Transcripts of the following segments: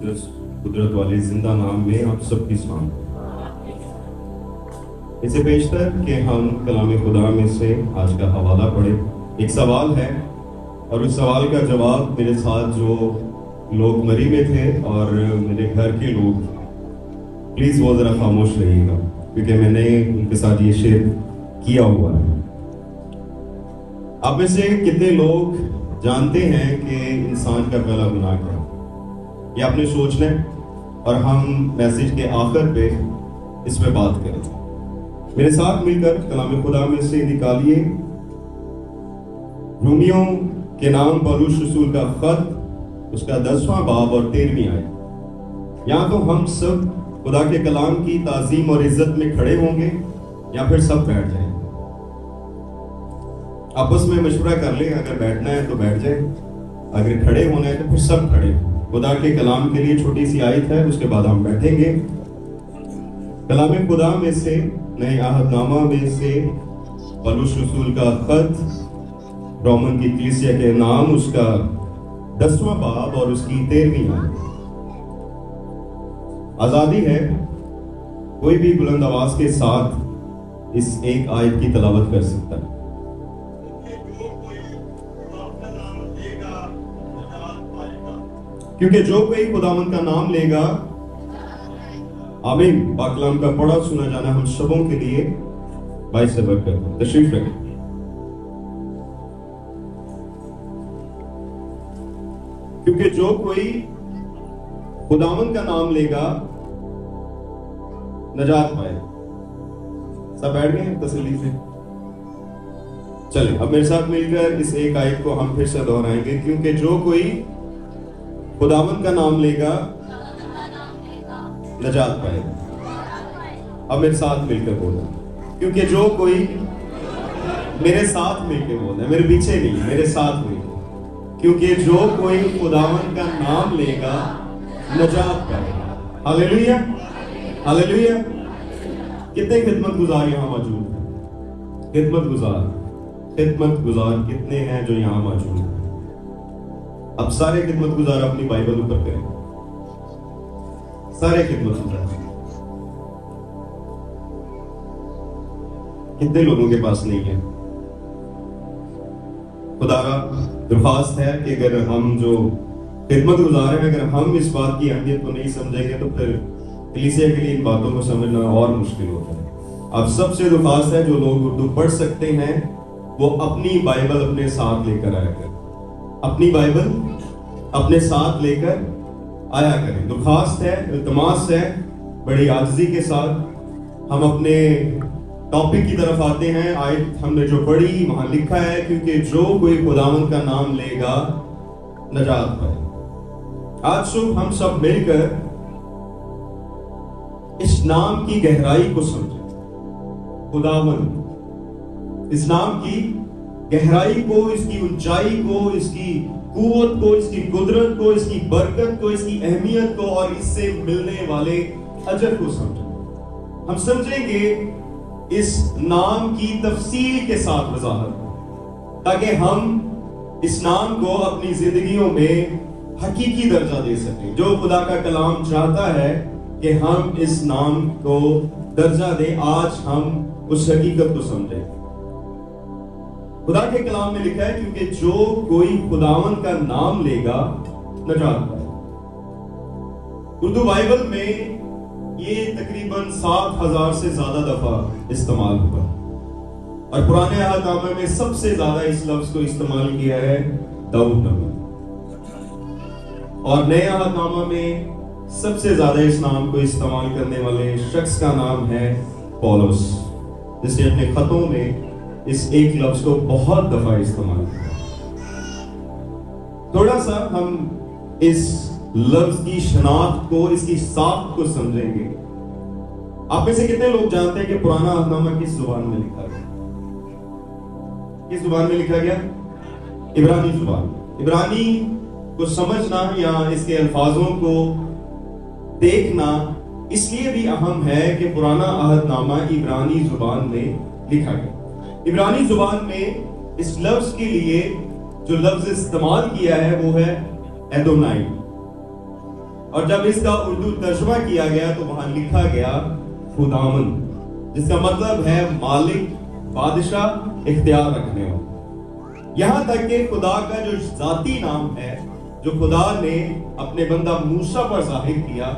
मुकद्दस कुदरत वाले जिंदा नाम में आप सबकी सलाम। इससे पेशतर कि हम कलाम खुदा में से आज का हवाला पढ़े। एक सवाल है और उस सवाल का जवाब मेरे साथ जो लोग मरी में थे और मेरे घर के लोग, प्लीज़ वो ज़रा खामोश रहिएगा क्योंकि मैंने उनके साथ ये शेयर किया हुआ है। आप में से कितने लोग जानते हैं कि इंसान का पहला गुनाह क्या है? ये आपने सोचना है और हम मैसेज के आखिर पे इस पे बात करें। मेरे साथ मिलकर कलाम खुदा में से निकालिए रोमियो के नाम पौलुस रसूल का खत, उसका 10वां बाब और 13वीं आयत। या तो हम सब खुदा के कलाम की ताज़ीम और इज्जत में खड़े होंगे या फिर सब बैठ जाएंगे। आपस में मशवरा कर लें, अगर बैठना है तो बैठ जाए, अगर खड़े होना है तो फिर सब खड़े। खुदा के कलाम के लिए छोटी सी आयत है, उसके बाद हम बैठेंगे। कलाम खुदा में से नए अहदनामा में से पौलुस रसूल का खत रोमन की कलीसिया के नाम, उसका 10वां बाब और उसकी 13वीं आयत। आजादी है, कोई भी बुलंद आवाज के साथ इस एक आयत की तलावत कर सकता है। क्योंकि जो कोई खुदावंद का नाम लेगा, आमीन। पाकलाम का पढ़ा सुना जाना हम सबों के लिए बाइस से बरकत। तशरीफ रखें। क्योंकि जो कोई खुदावंद का नाम लेगा नजात पाएगा। सब बैठ गए हैं तसल्ली से? चलिए अब मेरे साथ मिलकर इस एक आयत को हम फिर से दोहराएंगे। क्योंकि जो कोई खुदावंद का नाम लेगा नजात पाएगा। अब मेरे साथ मिलकर बोलना। क्योंकि जो कोई, मेरे साथ मिलकर बोलना, मेरे पीछे नहीं, मेरे साथ मिलकर। क्योंकि जो कोई खुदावंद का नाम लेगा नजात पाएगा। Hallelujah, hallelujah. कितने खिदमत गुजार यहाँ मौजूद हैं? खिदमत गुजार कितने हैं जो यहाँ मौजूद हैं? अब सारे खिदमत गुजार अपनी बाइबल ऊपर करें। सारे खिदमत गुजार कितने लोगों के पास नहीं है? खुदा का दरख्वास्त है कि अगर हम जो खिदमत गुजार हैं, अगर हम इस बात की अहमियत को नहीं समझेंगे तो फिर कलीसिया के लिए इन बातों को समझना और मुश्किल होता है। अब सबसे दरख्वास्त है, जो लोग उर्दू पढ़ सकते हैं वो अपनी बाइबल अपने साथ लेकर आया करें। अपनी बाइबल अपने साथ लेकर आया करें। दरख्वास्त है, इल्तमास है, बड़ी आजिज़ी के साथ हम अपने टॉपिक की तरफ आते हैं। आयत हमने जो पढ़ी वहां लिखा है, क्योंकि जो कोई खुदावंद का नाम लेगा नजात पाएगा। आज सुबह हम सब मिलकर इस नाम की गहराई को समझें। खुदावंद, इस नाम की गहराई को, इसकी ऊंचाई को, इसकी कुव्वत को, इसकी कुदरत को, इसकी बरकत को, इसकी अहमियत को और इससे मिलने वाले अजर को समझें। हम समझेंगे इस नाम की तफसील के साथ वजाहत, ताकि हम इस नाम को अपनी जिंदगियों में हकीकी दर्जा दे सकें। जो खुदा का कलाम चाहता है कि हम इस नाम को दर्जा दें, आज हम उस हकीकत को समझें। खुदा के कलाम में लिखा है, क्योंकि जो कोई खुदावंद का नाम लेगा नजात पाएगा। उर्दू बाइबल में ये तकरीबन 7000 से ज्यादा दफा इस्तेमाल हुआ और पुराने अहदनामे में सबसे ज्यादा इस लफ्ज को इस्तेमाल किया है दाऊद नबी, और नए अहदनामा में सबसे ज्यादा इस नाम को इस्तेमाल करने वाले शख्स का नाम है पौलुस, जिसने अपने खतों में इस एक लफ्ज को बहुत दफा इस्तेमाल किया। थोड़ा सा हम इस लफ्ज की शनाख्त को, इसकी साख्त को समझेंगे। आप में से कितने लोग जानते हैं कि पुराना अहदनामा किस जुबान में लिखा गया? किस जुबान में लिखा गया? इब्रानी जुबान। इब्रानी को समझना या इसके अल्फाजों को देखना इसलिए भी अहम है कि पुराना अहदनामा इब्रानी जुबान में लिखा गया। इब्रानी जुबान में इस लफ्ज के लिए जो लफ्ज इस्तेमाल किया है वो है एदोनाई। اور جب اس کا اردو ترجمہ کیا گیا تو وہاں لکھا گیا خداوند، جس کا مطلب ہے مالک، بادشاہ، اختیار رکھنے والا۔ یہاں تک کہ خدا کا جو ذاتی نام ہے جو خدا نے اپنے بندہ موسیٰ پر ظاہر کیا،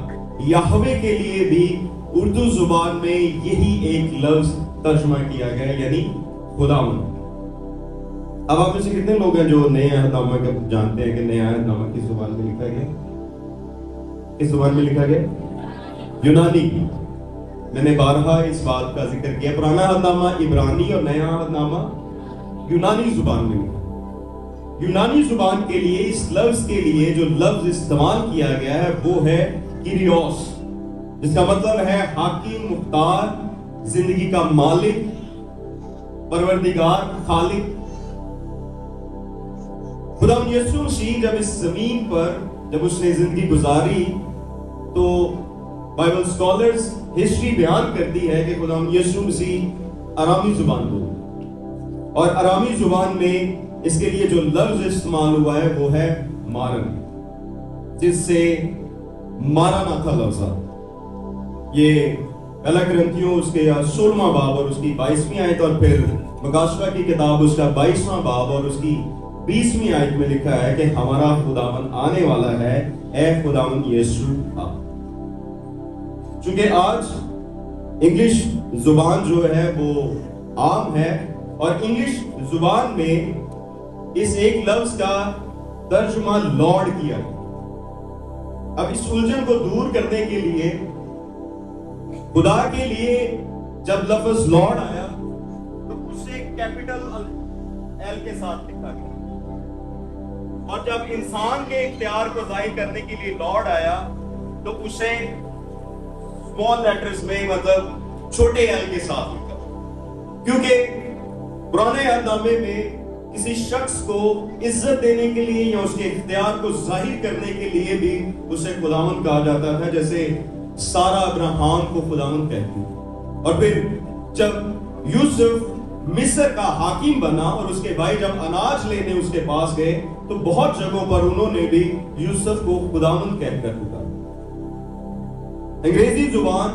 یہوہ کے لیے بھی اردو زبان میں یہی ایک لفظ ترجمہ کیا گیا، یعنی خداوند۔ اب آپ میں سے کتنے لوگ ہیں جو نئے عہد نامہ کا جانتے ہیں کہ نیا عہد نامہ کس زبان میں لکھا گیا؟ کس زبان میں لکھا گیا؟ یونانی کی۔ میں نے بارہا اس بات کا ذکر کیا، پرانا عہد نامہ عبرانی اور نیا عہد نامہ یونانی زبان میں لکھا۔ یونانی زبان کے لیے اس لفظ کے لیے جو لفظ استعمال کیا گیا ہے وہ ہے کیریوس، جس کا مطلب ہے حاکم، مختار، زندگی کا مالک، پروردگار، خالق۔ خداوند یسوع مسیح جب اس زمین پر جب اس نے زندگی گزاری تو بائبل سکالرز ہسٹری بیان کرتی ہے کہ خداوند یسوع مسیح ارامی زبان بولتے، اور ارامی زبان میں اس کے لیے جو لفظ استعمال ہوا ہے وہ ہے مارن، جس سے مارا نہ تھا لفظ۔ یہ پہلا کرنتھیوں اس کے 16واں باب اور اس کی 22ویں آیت، اور پھر مکاشفہ کی کتاب اس کا 22واں باب اور اس کی 20ویں آیت میں لکھا ہے کہ ہمارا خداوند آنے والا ہے، اے خداوند یسوع آ۔ چونکہ آج انگلش زبان جو ہے وہ عام ہے، اور انگلش زبان میں اس ایک لفظ کا ترجمہ لارڈ کیا۔ اب اس الجھن کو دور کرنے کے لیے خدا کے لیے جب لفظ لارڈ آیا تو اسے کیپٹل ایل کے ساتھ لکھا گیا، اور جب انسان کے اختیار کو ظاہر کرنے کے لیے لارڈ آیا تو اسے اسمال لیٹرز میں مطلب چھوٹے ایل کے ساتھ لکھا، کیونکہ پرانے عہد نامے میں کسی شخص کو عزت دینے کے لیے یا اس کے اختیار کو ظاہر کرنے کے لیے بھی اسے خداوند کہا جاتا تھا، جیسے سارہ ابراہیم کو خداوند کہتی۔ اور پھر جب یوسف مصر کا حاکم بنا اور اس کے بھائی جب اناج لینے اس کے پاس گئے تو بہت جگہوں پر انہوں نے بھی یوسف کو خداوند کہہ کر پکارا۔ انگریزی زبان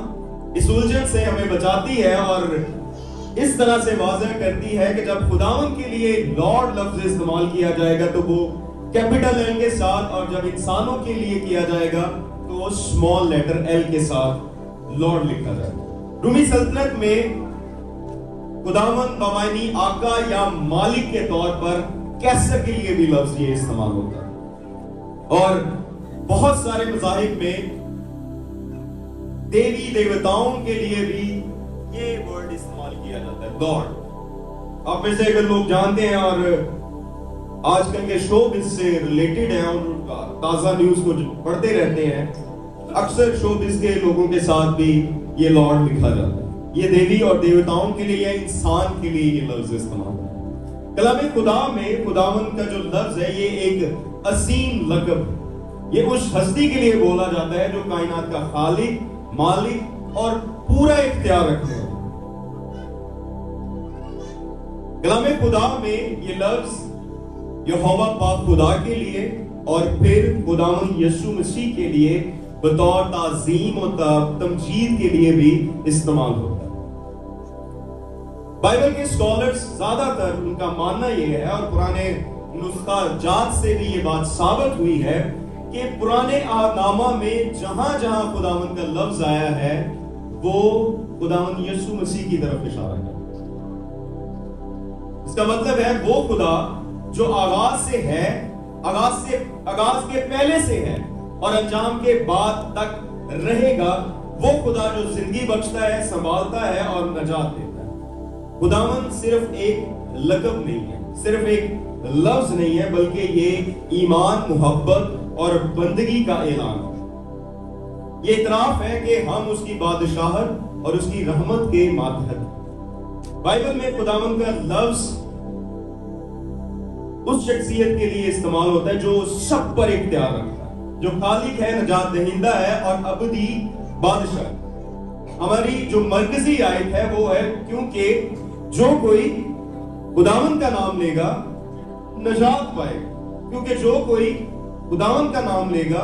اس الجھن سے ہمیں بچاتی ہے اور اس طرح سے واضح کرتی ہے کہ جب خداوند کے لیے لارڈ لفظ استعمال کیا جائے گا تو وہ کیپٹل ایل کے ساتھ، اور جب انسانوں کے لیے کیا جائے گا تو وہ اسمال لیٹر ایل کے ساتھ لارڈ لکھا جائے گا۔ رومی سلطنت میں خداوند بمعنی آقا یا مالک کے طور پر کیسر کے لیے بھی لفظ یہ استعمال ہوتا ہے، اور بہت سارے مذاہب میں دیوی دیوتاؤں کے لیے بھی یہ ورڈ استعمال کیا جاتا ہے، لارڈ۔ آپ میں سے اگر لوگ جانتے ہیں اور آج کل کے شوبز سے ریلیٹڈ ہیں اور تازہ نیوز کو پڑھتے رہتے ہیں، اکثر شوبز کے لوگوں کے ساتھ بھی یہ لارڈ لکھا جاتا ہے۔ یہ دیوی اور دیوتاؤں کے لیے یا انسان کے لیے یہ لفظ استعمال ہے۔ کلام خدا میں خداوند کا جو لفظ ہے یہ ایک عظیم لقب، یہ اس ہستی کے لیے بولا جاتا ہے جو کائنات کا خالق، مالک اور پورا اختیار رکھتے ہیں۔ کلام خدا میں یہ لفظ یہوہ پاک خدا کے لیے اور پھر خداوند یسوع مسیح کے لیے بطور تعظیم و تمجید کے لیے بھی استعمال ہوتا ہے۔ بائبل کے سکالرز زیادہ تر ان کا ماننا یہ ہے، اور پرانے نسخہ جات سے بھی یہ بات ثابت ہوئی ہے کہ پرانے عہد نامہ میں جہاں جہاں خداوند کا لفظ آیا ہے وہ خداوند یسوع مسیح کی طرف اشارہ کرتا ہے۔ اس کا مطلب ہے وہ خدا جو آغاز سے ہے، آغاز کے پہلے سے ہے اور انجام کے بعد تک رہے گا، وہ خدا جو زندگی بخشتا ہے، سنبھالتا ہے اور نجات دیتا ہے۔ خداوند صرف ایک لقب نہیں ہے، صرف ایک لفظ نہیں ہے، بلکہ یہ ایمان، محبت اور بندگی کا اعلان ہے۔ یہ اعتراف ہے کہ ہم اس کی بادشاہت اور اس کی رحمت کے ماتحت ہیں۔ بائبل میں خداوند کا لفظ اس شخصیت کے لیے استعمال ہوتا ہے جو سب پر اختیار رکھتا ہے، جو خالق ہے، نجات دہندہ ہے اور ابدی بادشاہ۔ ہماری جو مرکزی آیت ہے وہ ہے کیونکہ جو کوئی خداوند کا نام لے گا نجات پائے گا، کیونکہ جو کوئی خداوند کا نام لے گا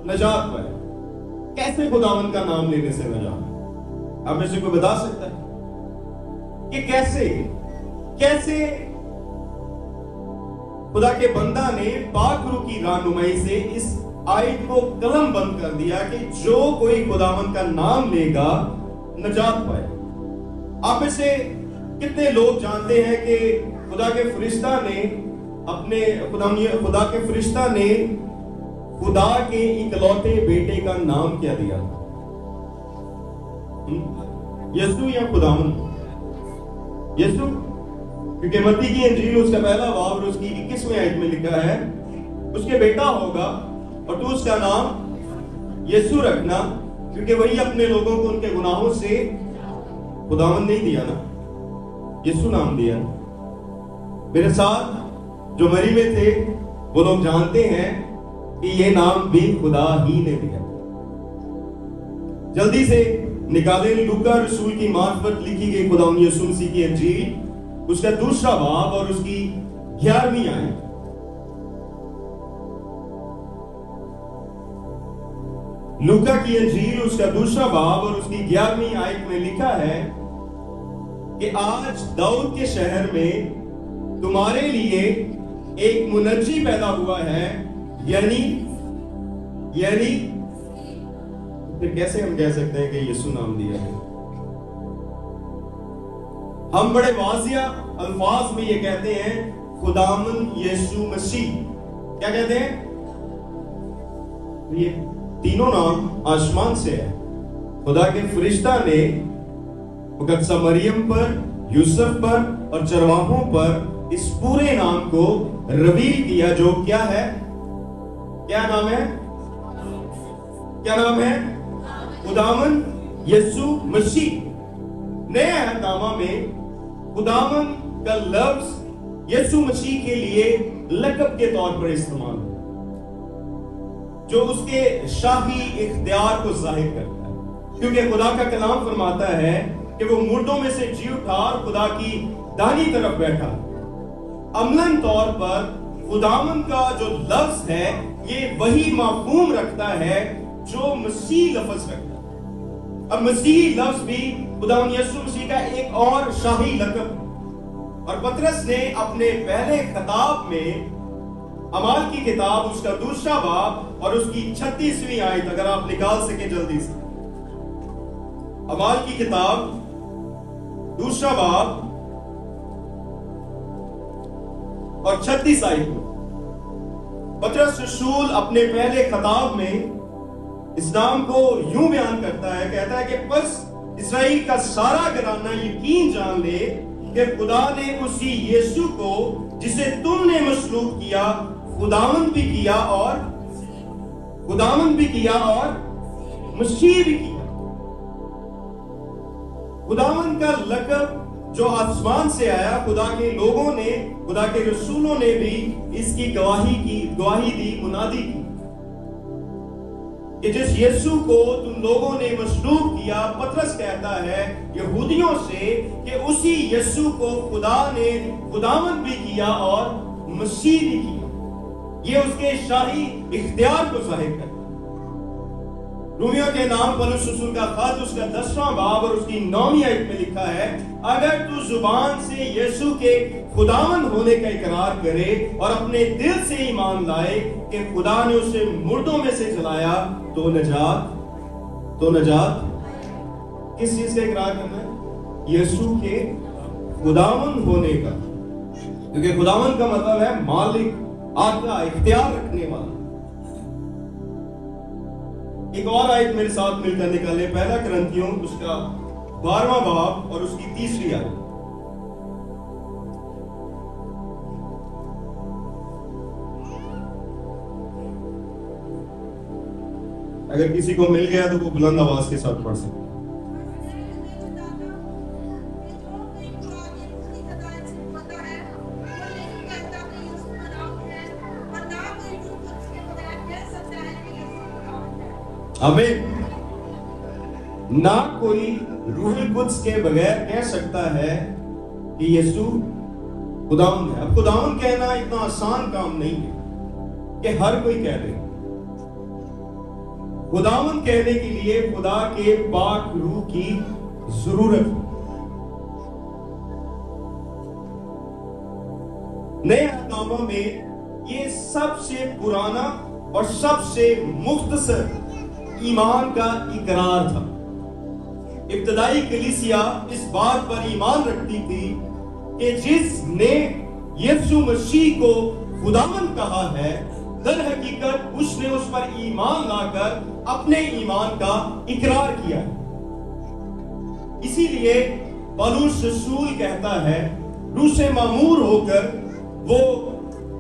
नजात पाए। कैसे खुदावन का नाम लेने से नजात? आप में से कोई बता सकता है कि कैसे कैसे खुदा के बंदा ने पाक रूह की रहनुमाई से इस आयत को कलम बंद कर दिया कि जो कोई खुदावन का नाम लेगा नजात पाए। आप में से कितने लोग जानते हैं कि खुदा के फरिश्ता ने खुदा के इकलौते बेटे का नाम क्या दिया? यसू या खुदावन? यसू, क्योंकि मत्ती की इंजील उसका पहला बाब और उसकी 21वें आयत में लिखा है उसके बेटा होगा और तू उसका नाम यसू रखना, क्योंकि वही अपने लोगों को उनके गुनाहों से खुदावन नहीं दिया ना, यसू नाम दिया। मेरे साथ जो मरी में थे वो लोग जानते हैं कि ये नाम भी खुदा ही ने दिया। जल्दी से निकालें लूका रसूल की मार्फत लिखी गई खुदा यीशु मसीह की इंजील, उसका दूसरा बाब और उसकी 11वीं आयत। लूका की इंजील उसका दूसरा बाब और उसकी 11वीं आयत में लिखा है कि आज दाऊद के शहर में तुम्हारे लिए एक मुनज्जी पैदा हुआ है, यानी फिर कैसे हम कह सकते हैं कि यीशु नाम दिया है? हम बड़े वाजिया अल्फाज में ये कहते हैं खुदावन यीशु मसीह। क्या कहते हैं? ये तीनों नाम आसमान से है। खुदा के फरिश्ता ने मुकद्दसा मरियम पर, यूसुफ पर और चरवाहों पर इस पूरे नाम को रिवील किया, जो क्या है? क्या नाम है? क्या नाम है? खुदावन यीशु मसीह। नए अहदनामा में खुदावन का लफ्ज यीशु मसीह के लिए लक़ब के तौर पर इस्तेमाल है, जो उसके शाही इख्तियार को जाहिर करता है। क्योंकि खुदा का कलाम फरमाता है कि वो मुर्दों में से जी उठा और खुदा की दाहिनी तरफ बैठा। अमलन तौर पर खुदावन का जो लफ्ज है ये वही मफहूम रखता है जो मसीह लफ्ज रखता है। अब मसीह लफ्ज भी खुदावन यीशु मसीह का एक और शाही लक़ब। और पतरस ने अपने पहले खिताब में अमाल की किताब उसका दूसरा बाब और उसकी 36वीं आयत, अगर आप निकाल सके जल्दी से, अमाल की किताब दूसरा बाब और 36 आयत में पतरस रसूल अपने पहले खिताब में इस नाम को यूं बयान करता है, कहता है कि बस इस्राएल का सारा घराना यकीन जान ले कि खुदा ने उसी यीशु को जिसे तुमने मसलूब किया खुदावन भी किया और मसीह भी किया। खुदावन का लक़ब जो आसमान से आया, खुदा के लोगों ने, खुदा के रसूलों ने भी इसकी गवाही दी, मुनादी की कि जिस यीशु को तुम लोगों ने मसलूब किया, पतरस कहता है यहूदियों से कि उसी यीशु को खुदा ने खुदावन भी किया और मसीह भी किया। ये उसके शाही इख्तियार को जाहिर करता है। रोमियो के नाम पौलुस रसूल का खत उसका 10वां बाब और उसकी 9वीं आयत में लिखा है, अगर तू जुबान से यीशु के खुदावन होने का इकरार करे और अपने दिल से ईमान लाए कि खुदा ने उसे मुर्दों में से जलाया तो नजात किस चीज का इकरार करना है? यीशु के खुदावन होने का, क्योंकि खुदावन का मतलब है मालिक, आका, इख्तियार रखने वाला। एक और आयत मेरे साथ मिलकर निकाले, पहला कुरिन्थियों उसका 12वां बाब और उसकी 3री आयत। अगर किसी को मिल गया तो वो बुलंद आवाज के साथ पढ़ सकते। आमीन। ना कोई रूहुल कुद्स के बगैर कह सकता है कि यीशु खुदावन है। अब खुदावन कहना इतना आसान काम नहीं है कि हर कोई कह दे। खुदावंद कहने के लिए खुदा के पाक रूह की जरूरत है। नए अहदनामा में ये सबसे पुराना और सबसे मुख्तसर ईमान का इकरार था। इब्तदाई कलीसिया इस बात पर ईमान रखती थी कि जिसने यीशु मसीह को खुदावंद कहा है, दर हकीकत उसने उस पर ईमान लाकर अपने ईमान का इकरार किया है। इसीलिए पौलुस रसूल कहता है, रूह से मामूर होकर वो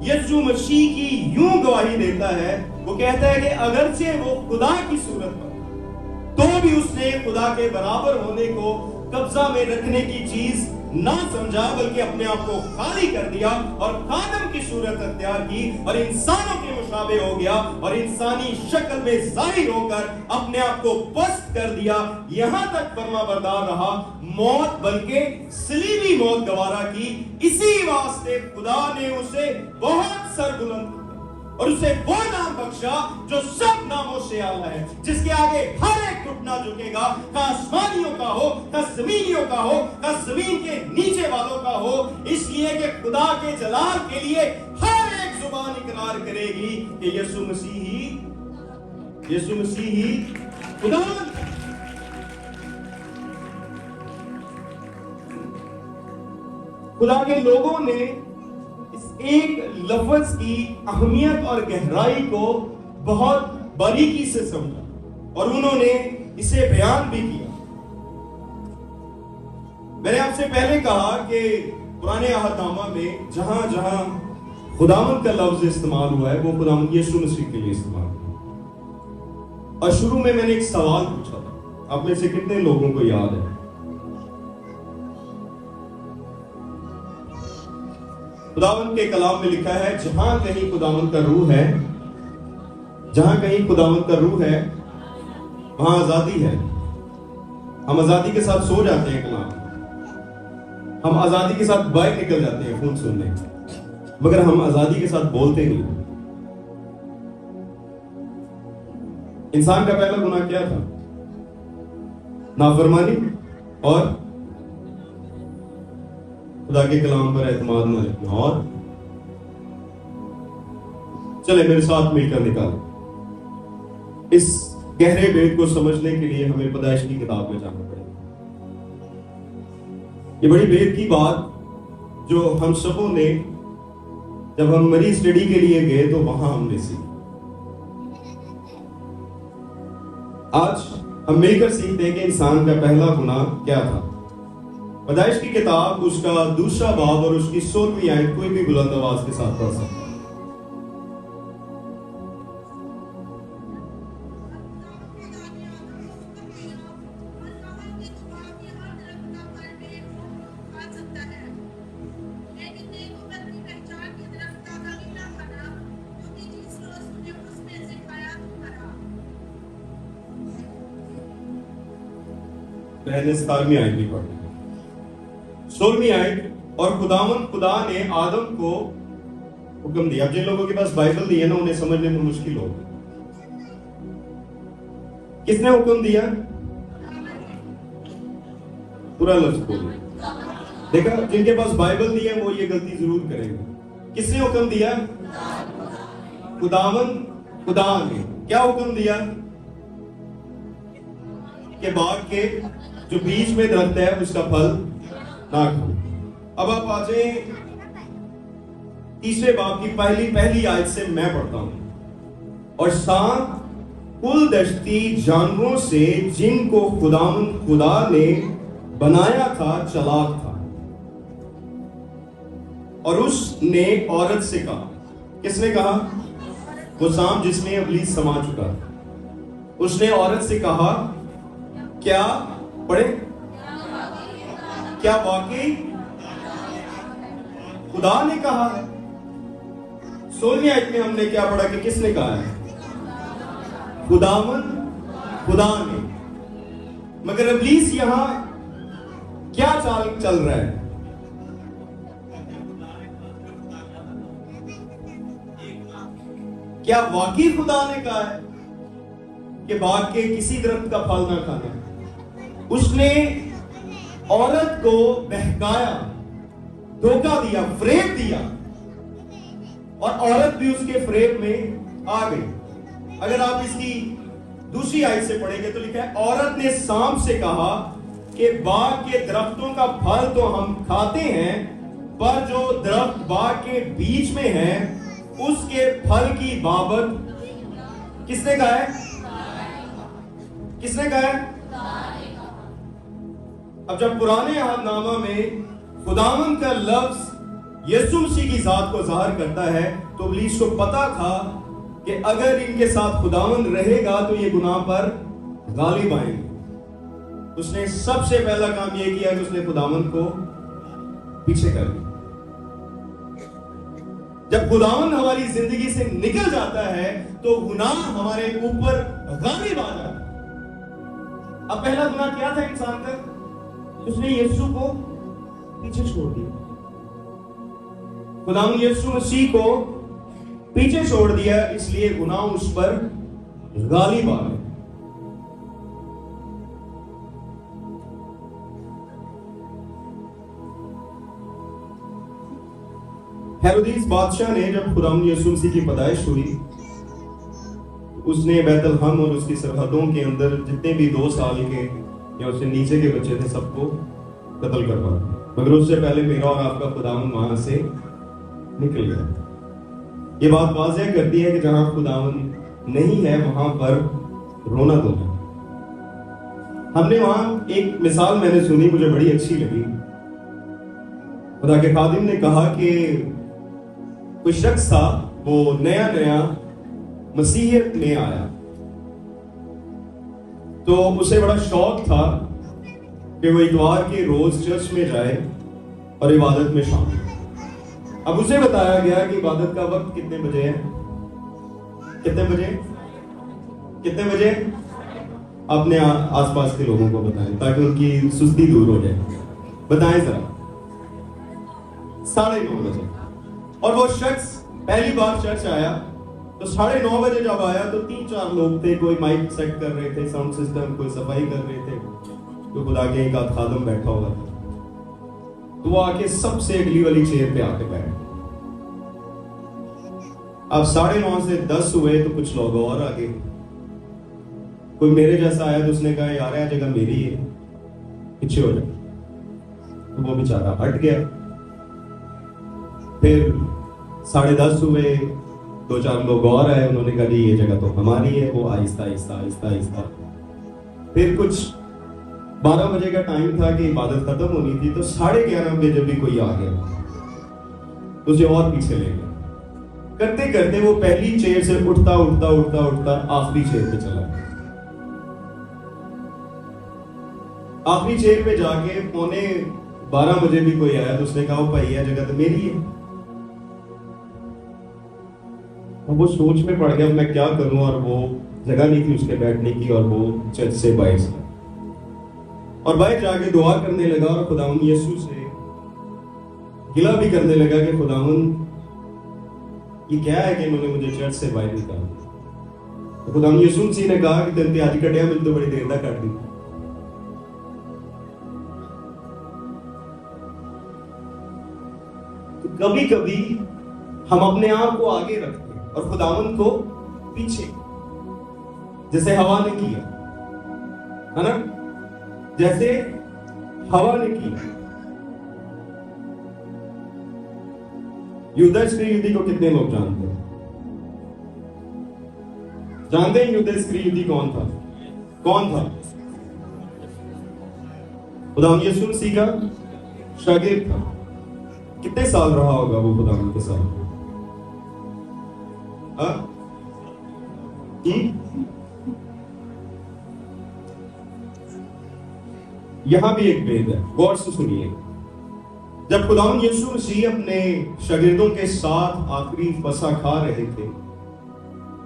यीशु मसीह की यूं गवाही देता है, वो कहता है कि अगरचे वो खुदा की सूरत में तो भी उसने खुदा के बराबर होने को कब्जा में रखने की चीज ना समझा, बल्कि अपने आप को खाली कर दिया और खादम की सूरत अख्तियार की और इंसानों के मुशाबे हो गया और इंसानी शक्ल में जाहिर होकर अपने आप को पस्त कर दिया। यहां तक फरमाबरदार रहा, मौत बल्कि सलीबी मौत गवारा की। इसी वास्ते खुदा ने उसे बहुत सरबुलंद और उसे वो नाम बख्शा जो सब नामों से आला है, जिसके आगे हर एक घुटना झुकेगा, का आसमानियों का हो, का जमीनियों का हो, का जमीन के नीचे वालों का हो, इसलिए कि खुदा के जलाल के लिए हर एक जुबान इकरार करेगी कि यीशु मसीह ही खुदा। खुदा के लोगों ने एक लफ्ज की अहमियत और गहराई को बहुत बारीकी से समझा और उन्होंने इसे बयान भी किया। मैंने आपसे पहले कहा कि पुराने अहदनामा में जहां जहां खुदावंद का लफ्ज इस्तेमाल हुआ है, वो खुदावंद यीशु मसीह के लिए इस्तेमाल हुआ। और शुरू में मैंने एक सवाल पूछा था, आप में से कितने लोगों को याद है? खुदावंद के कलाम में लिखा है, जहां कहीं खुदावंद का रूह है, जहां कहीं खुदावंद का रूह है, वहां आजादी है। हम आजादी के साथ सो जाते हैं कलाम, हम आजादी के साथ बाहर निकल जाते हैं खून सुनने, मगर हम आजादी के साथ बोलते नहीं। इंसान का पहला गुनाह क्या था? नाफरमानी और खुदा के कलाम पर एतमाद न रखना। और चले मेरे साथ मिलकर निकालें। इस गहरे भेद को समझने के लिए हमें पैदाइश की किताब में जाना पड़ेगा। ये बड़ी भेद की बात जो हम सबों ने, जब हम मरीज स्टडी के लिए गए तो वहां हमने सीखी। आज हम मिलकर सीखते हैं कि इंसान का पहला गुनाह क्या था। पैदाइश की किताब उसका दूसरा बाब और उसकी 16वीं आयत कोई भी बुलंद आवाज के साथ पढ़ सकता है। मैंने 17वीं आयत भी पढ़ी, 16वीं आयत। और खुदा ने आदम को हुक्म दिया। अब जिन लोगों के पास बाइबल नहीं है ना, उन्हें समझने में मुश्किल होगी। किसने हुक्म दिया? पूरा लफ्ज बोलिए। देखा, जिनके पास बाइबल नहीं है वो ये गलती जरूर करेंगे। किसने हुक्म दिया? खुदा ने क्या हुक्म दिया? कि बाग के जो बीच में दरख्त है उसका फल ना खाओ। अब आप आ जाए तीसरे बाब की पहली आयत से मैं पढ़ता हूं। और सांप कुल दश्ती जानवरों से जिनको खुदा ने बनाया था चालाक था, और उसने औरत से कहा। किसने कहा? वो सांप जिसमें इब्लीस समा चुका था। उसने औरत से कहा, क्या पढ़े? क्या वाकई खुदा ने कहा है? 16वीं आयत में हमने क्या पढ़ा कि किसने कहा है? खुदा ने। मगर इब्लीस यहां क्या चाल चल रहा है? क्या वाकई खुदा ने कहा है? कि बाग के किसी दरख्त का फल ना खाना। उसने औरत को बहकाया, धोखा दिया, फ्रेब दिया, और औरत भी उसके फ्रेब में आ गई। अगर आप इसकी दूसरी आयत से पढ़ेंगे तो लिखा है, औरत ने सांप से कहा कि बाग के दरख्तों का फल तो हम खाते हैं, पर जो दरख्त बाग के बीच में है उसके फल की बाबत किसने कहा है? किसने कहा है? अब जब पुराने अहदनामा में खुदावंद का लफ्ज यीशु मसीह की जात को जाहिर करता है, तो इब्लीस को पता था कि अगर इनके साथ खुदावंद रहेगा तो ये गुनाह पर गालिब आएंगे। उसने सबसे पहला काम यह किया कि उसने खुदावंद को पीछे कर दिया। जब खुदावंद हमारी जिंदगी से निकल जाता है तो गुनाह हमारे ऊपर गालिब आ जाता है। अब पहला गुनाह क्या था इंसान का? उसने यीशु को पीछे छोड़ दिया। खुदावंद यीशु मसीह को पीछे छोड़ दिया, इसलिए गुनाह उस पर गालिब आ गए। हेरोदेस बादशाह ने जब खुदावंद यीशु मसीह की पैदाइश हुई, उसने बैतलहम और उसकी सरहदों के अंदर जितने भी 2 साल के या उससे नीचे के बच्चे थे सबको कत्ल करवा दिया। मगर उससे पहले मेरा और आपका खुदावंद वहां से निकल गया। ये बात वाज़ेह करती है कि जहां खुदावंद नहीं है वहां पर रोना धोना। हमने वहां एक मिसाल मैंने सुनी, मुझे बड़ी अच्छी लगी। खुदा के खादिम ने कहा कि कोई शख्स था, वो नया नया मसीहियत में आया, तो उसे बड़ा शौक था कि वो इतवार के रोज चर्च में जाए और इबादत में शामिल। अब उसे बताया गया कि इबादत का वक्त कितने बजे है? कितने बजे? कितने बजे? अपने आसपास के लोगों को बताएं ताकि उनकी सुस्ती दूर हो जाए। बताएं जरा। 9:30 बजे। और वो शख्स पहली बार चर्च आया तो 9:30 बजे जब आया तो 3-4 लोग थे, कोई माइक सेट कर रहे थे, साउंड सिस्टम, कोई सफाई कर रहे थे, तो खुदा के एक आध खादम बैठा हुआ था। तो वो आके सबसे अगली वाली चेयर पे आके बैठ। अब 9:30 से 10 हुए तो कुछ लोग और आगे। कोई मेरे जैसा आया तो उसने कहा यार यह जगह मेरी है, पीछे हो जाए। तो वो बेचारा हट गया। फिर 10:30 हुए, 2-4 लोग और आए, उन्होंने कहा जी ये जगह तो हमारी है। वो आहिस्ता आहिस्ता आहिस्ता आहिस्ता। फिर कुछ 12 बजे का टाइम था कि इबादत खत्म होनी थी, तो 11:30 बजे जब भी कोई आ गया तो उसे और पीछे ले गया। करते करते वो पहली चेयर से उठता उठता उठता उठता आखिरी चेयर पे चला। आखिरी चेयर पे जाके 11:15 बजे भी कोई आया तो उसने कहा भाई यह जगह तो मेरी है। अब वो सोच में पड़ गया मैं क्या करूं, और वो जगह नहीं थी उसके बैठने की, और वो चर्च से बाहर से और बाहर जाके दुआ करने लगा और खुदावंद यीशु से गिला भी करने लगा कि खुदावंद ये क्या है कि इन्होंने मुझे चर्च से बाहर निकाला। तो खुदावंद यीशु मसीह ने कहा कि तेरे आज कटिया मिल तो बड़ी देर तक काट दी। तो कभी कभी हम अपने आप को आगे रखते हैं और खुदावंद को पीछे, जैसे हवा ने किया, है ना? जैसे हवा ने किया। युद्धस्क्रियुद्धि को कितने लोग जानते हैं? जानते हैं युद्धस्क्रियुद्धि कौन था? कौन था? खुदावंद यीशु मसीह का शागिर्द था। कितने साल रहा होगा वो खुदावंद के साथ? यहां भी एक भेद है, गौर से सुनिए। जब खुदावंद यीशु मसीह अपने शागिर्दों के साथ आखिरी फसा खा रहे थे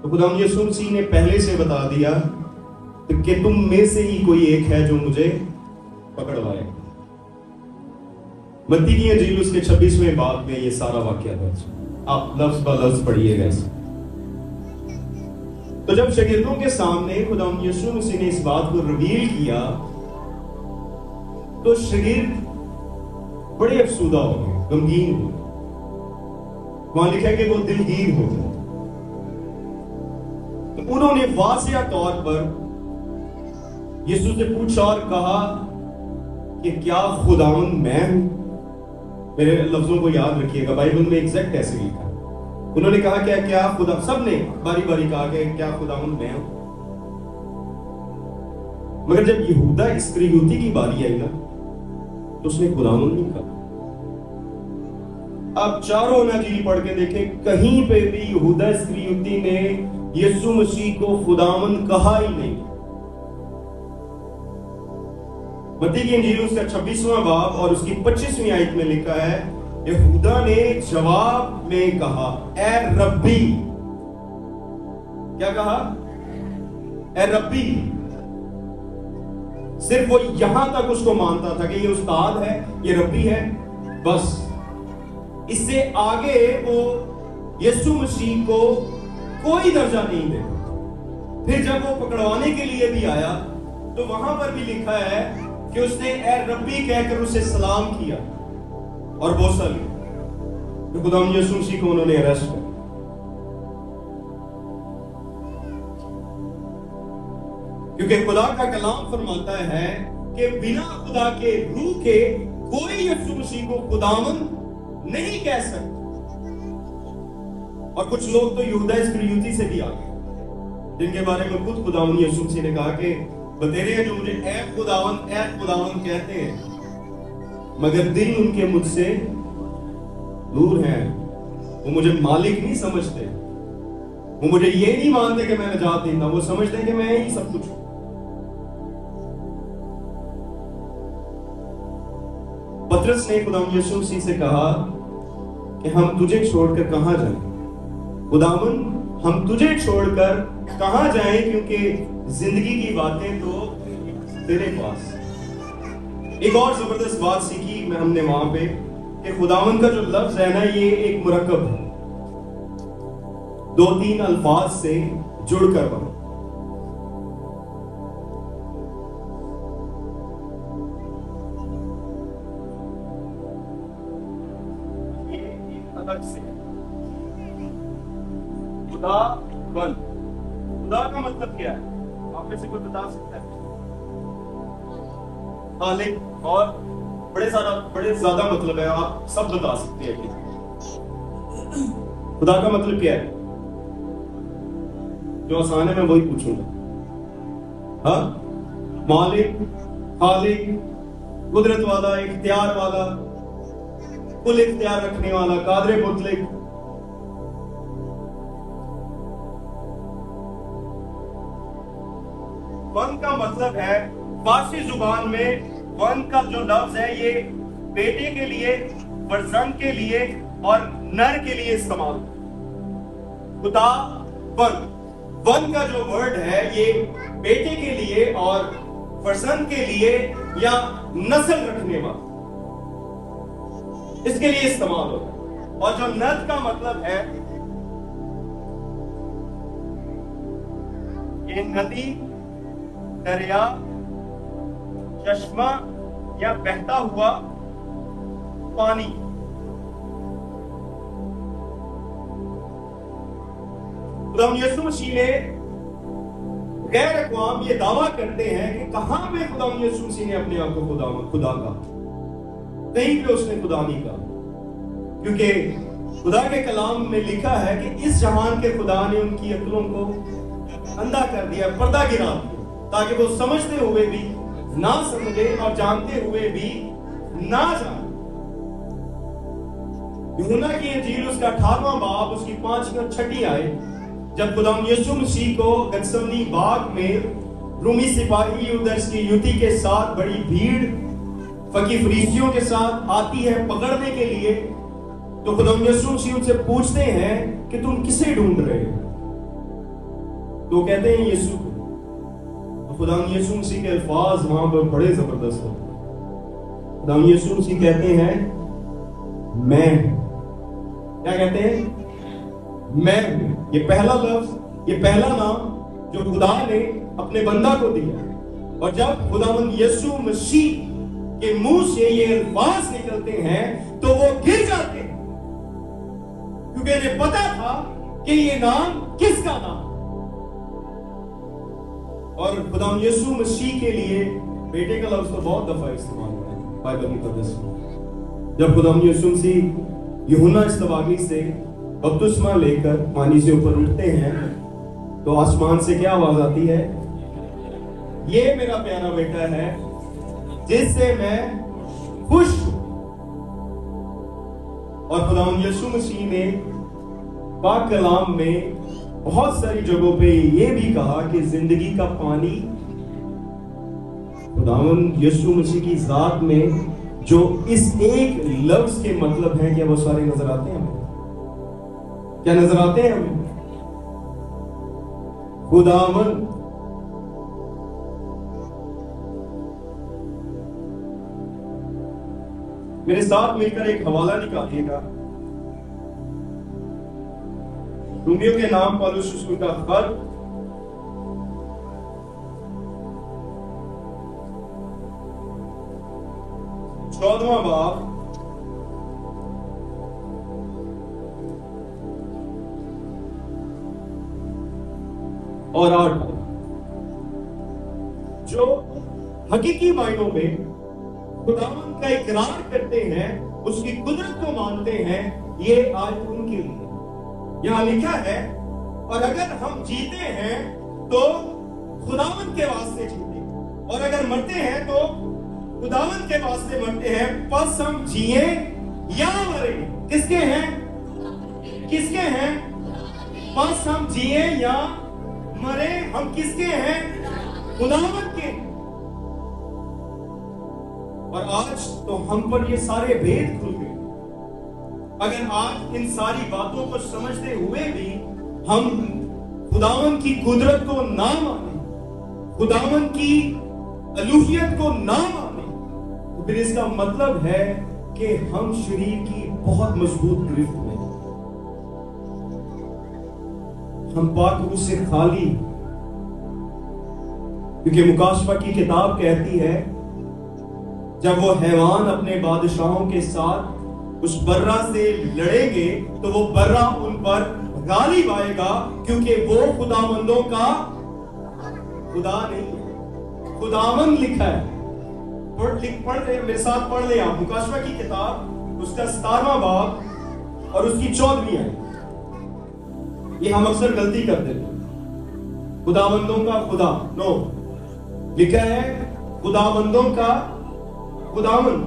तो खुदावंद यीशु मसीह ने पहले से बता दिया कि तुम में से ही कोई एक है जो मुझे पकड़वाए। मत्ती की इंजील उसके 26वें बाब में ये सारा वाकया दर्ज। आप लफ्ज ब लफ्ज पढ़िएगा इसे। تو جب شاگردوں کے سامنے خدا یسوع مسیح نے اس بات کو ریویل کیا تو شاگرد بڑے افسردہ ہو گئے، غمگین ہو گئے، وہاں لکھا ہے کہ وہ دلگیر ہو گئے۔ تو انہوں نے واضح طور پر یسوع سے پوچھا اور کہا کہ کیا خداوند میں ہوں؟ میرے لفظوں کو یاد رکھیے گا، بائبل میں ایگزیکٹ ایسے لکھا۔ انہوں نے کہا کہ کیا خدا، سب نے باری باری کہا کہ کیا خداوند میں ہوں؟ مگر جب یہودا اسکریوتی کی باری آئی نا تو اس نے خداوند نہیں کہا۔ آپ چاروں اناجیل پڑھ کے دیکھیں، کہیں پہ بھی یہودا اسکریوتی نے یسوع مسیح کو خداوند کہا ہی نہیں۔ متی کی انجیل اس کا 26واں باب اور اس کی 25ویں آیت میں لکھا ہے، یہودا نے جواب میں کہا، اے ربی۔ کیا کہا؟ اے ربی۔ صرف وہ یہاں تک اس کو مانتا تھا کہ یہ استاد ہے، یہ ربی ہے، بس۔ اس سے آگے وہ یسوع مسیح کو کوئی درجہ نہیں دے۔ پھر جب وہ پکڑوانے کے لیے بھی آیا تو وہاں پر بھی لکھا ہے کہ اس نے اے ربی کہہ کر اسے سلام کیا اور بوسہ لیا۔ تو خدا یسوع مسیح کو انہوں نے اریسٹ کیا۔ کیونکہ خدا کا کلام فرماتا ہے کہ بنا خدا کے روح کے کوئی یسوع مسیح کو خداوند نہیں کہہ سکتا۔ اور کچھ لوگ تو یہودا اسکریوتی سے بھی آگے، جن کے بارے میں خود خداوند یسوع مسیح نے کہا کہ بتیرے ہیں جو مجھے اے خداوند کہتے ہیں، مگر دل ان کے مجھ سے دور ہیں، وہ مجھے مالک نہیں سمجھتے، وہ مجھے یہ نہیں مانتے کہ میں نجات دیتا ہوں، وہ سمجھتے ہیں کہ میں ہی سب کچھ ہوں۔ پترس نے خداوند یسوع مسیح سے کہا کہ ہم تجھے چھوڑ کر کہاں جائیں؟ خداوند ہم تجھے چھوڑ کر کہاں جائیں، کیونکہ زندگی کی باتیں تو تیرے پاس۔ ایک اور زبردست بات سیکھی میں ہم نے وہاں پہ کہ خداوند کا جو لفظ ہے نا، یہ ایک مرکب ہے، 2-3 الفاظ سے جڑ کر بنا۔ خدا بن، خدا کا مطلب کیا ہے؟ آپ میں سے کوئی بتا سکتا ہے؟ خالق، اور بڑے زیادہ مطلب ہے، آپ سب بتا سکتے ہیں۔ خدا کا مطلب کیا ہے؟ جو آسان ہے میں وہی پوچھوں گا۔ ہاں، مالک، خالق، قدرت والا، اختیار والا، کل اختیار رکھنے والا، قادر مطلق۔ ون کا مطلب ہے، فارسی زبان میں ون کا جو لفظ ہے یہ بیٹے کے لیے، فرزند کے لیے اور نر کے لیے استعمال۔ خدا ون کا جو ورڈ ہے یہ بیٹے کے لیے اور فرزند کے لیے یا نسل رکھنے والا، اس کے لیے استعمال ہوتا ہے۔ اور جو نر کا مطلب ہے، یہ ندی، دریا، چشمہ یا بہتا ہوا پانی۔ خداوند یسوع مسیح نے، غیر اقوام یہ دعویٰ کرتے ہیں کہ کہاں پہ خداوند یسوع مسیح نے اپنے آپ کو خدا کہا؟ کہیں پہ اس نے خدا نہیں کہا، کیونکہ خدا کے کلام میں لکھا ہے کہ اس جہان کے خدا نے ان کی عقلوں کو اندھا کر دیا، پردہ گرا دیا، تاکہ وہ سمجھتے ہوئے بھی نہ سمجھے اور جانتے ہوئے بھی نہ جانے۔ یوحنا کی انجیل اس کا 18واں باب اس کی 5 اور 6 آیت، جب خداوند یسوع مسیح کو گتسمنی باغ میں رومی سپاہی یودرس کی یوتی کے ساتھ بڑی بھیڑ فقی فریسیوں کے ساتھ آتی ہے پکڑنے کے لیے، تو خداوند یسوع مسیح ان سے پوچھتے ہیں کہ تم کسے ڈھونڈ رہے ہو؟ تو کہتے ہیں یسوع کو۔ خداوند یسوع مسیح کے الفاظ وہاں پر بڑے زبردست ہیں۔ خداوند یسوع مسیح کہتے ہیں میں، کیا کہتے ہیں؟ میں ہوں۔ یہ پہلا لفظ، یہ پہلا نام जो खुदा ने अपने बंदा को दिया। और जब खुदावंद यीशु मसीह के मुंह से ये अल्फाज निकलते हैं तो वो गिर जाते हैं, क्योंकि इन्हें पता था कि ये नाम किसका नाम। और खुदावंद यीशु मसीह के लिए बेटे का लफ्ज तो बहुत दफा इस्तेमाल हुआ है बाइबल मुकद्दस में। जब खुदावंद यीशु मसीह यूहन्ना इस्तबागी से बपतिस्मा लेकर पानी से ऊपर उठते हैं तो आसमान से क्या आवाज आती है? ये मेरा प्यारा बेटा है जिससे मैं खुश हूं। और खुदावंद यीशु मसीह ने पाक कलाम में बहुत सारी जगहों पे ये भी कहा कि जिंदगी का पानी खुदावंद यीशु मसीह की जात में जो इस एक लफ्ज के मतलब हैं, क्या वो सारे नजर आते हैं हमें? क्या नजर आते हैं हमें? खुदावंद मेरे साथ मिलकर एक हवाला निकालिएगा। रोमियो के नाम पौलुस रसूल का खत 14वां बाब और 8, जो हकीकी मायनों में खुदावंद का इकरार करते हैं, उसकी कुदरत को मानते हैं, ये आज उनके लिए यहां लिखा है। और अगर हम जीते हैं तो खुदावंद के वास्ते जीते, और अगर मरते हैं तो खुदावंद के वास्ते मरते हैं। बस हम जिए या मरे, किसके हैं? किसके हैं? बस हम जिए या मरे, हम किसके हैं? खुदावंद के। और आज तो हम पर ये सारे भेद खुल गए। अगर आज इन सारी बातों को समझते हुए भी हम खुदावंद की कुदरत को ना माने, खुदावंद की अलूहियत को ना माने, तो फिर इसका मतलब है कि हम शरीर की बहुत मजबूत गिरफ्त में, हम पाक रूह से खाली। क्योंकि मुकाशफा की किताब कहती है जब वो हैवान अपने बादशाहों के साथ उस बर्रा से लड़ेंगे तो वो बर्रा उन पर गालिब आएगा, क्योंकि वो खुदावंदों का खुदा नहीं है, खुदावंद लिखा है। पढ़ रहे मेरे साथ, पढ़ ले आप मुकाशफा की किताब उसका 17वां बाब और उसकी 14वीं आयत। ये हम अक्सर गलती करते हैं। खुदावंदों का खुदा नो लिखा है, खुदावंदों का खुदावंद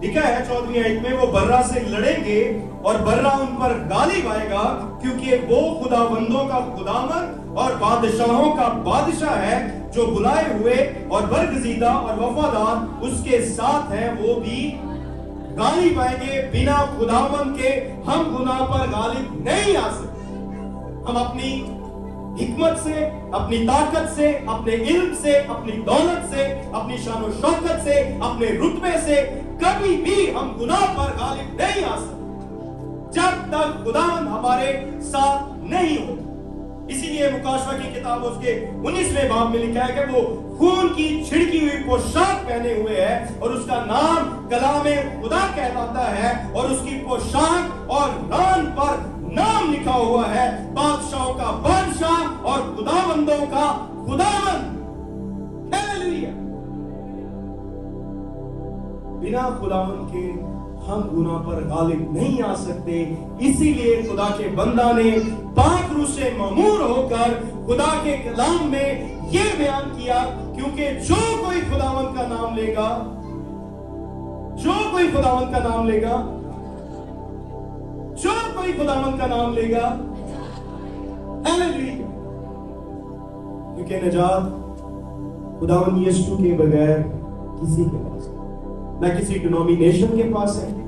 लिखा है 14वीं आयत में। वो बर्रा से लड़ेंगे और बर्रा उन पर गालिब आएगा, क्योंकि वो खुदावंदों का खुदावंद और बादशाहों का बादशाह है, जो बुलाए हुए और बरगजीदा और वफादार उसके साथ है, वो भी गालिब आएंगे। बिना खुदावंद के हम गुनाह पर गालिब नहीं आ सकते। हम अपनी हिकमत से, अपनी ताकत से, अपने इल्म से, अपनी दौलत से, अपनी शान और शौकत से, अपने रुतबे से कभी भी हम गुनाह पर गालिब नहीं आ सकते जब तक खुदावंद हमारे साथ नहीं हो। इसीलिए मुकाशफा की किताब उसके 19वें बाब में लिखा है कि वो खून की छिड़की हुई पोशाक पहने हुए है और उसका नाम कलामे खुदा कहलाता है, और उसकी पोशाक और रान पर नाम लिखा हुआ है बादशाहों का बादशाह और खुदावंदों का खुदावंद। हालेलुया। बिना खुदावंद के हम गुनाह पर गालिब नहीं आ सकते। इसीलिए खुदा के बंदा ने पाक रूह से ममूर होकर खुदा के कलाम में यह बयान किया, क्योंकि जो कोई खुदावंद का नाम लेगा, जो कोई खुदावंद का नाम लेगा, जो कोई खुदावंद का नाम लेगा, हालेलुया। क्योंकि निजात खुदावंद यीशु के बगैर किसी के पास, ना किसी डिनोमिनेशन के पास है,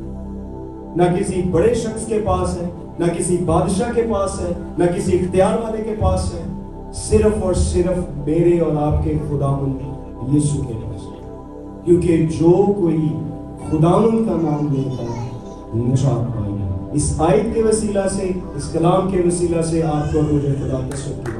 ना किसी बड़े शख्स के पास है, ना किसी बादशाह के पास है, ना किसी इख्तियार वाले के पास है, सिर्फ और सिर्फ मेरे और आपके खुदावंद यीशु के पास है। क्योंकि जो कोई खुदावंद का नाम लेता है निजात पाएगा। इस आयत के वसीला से, इस कलाम के वसीला से आपको मुझे खुदा का शुक्र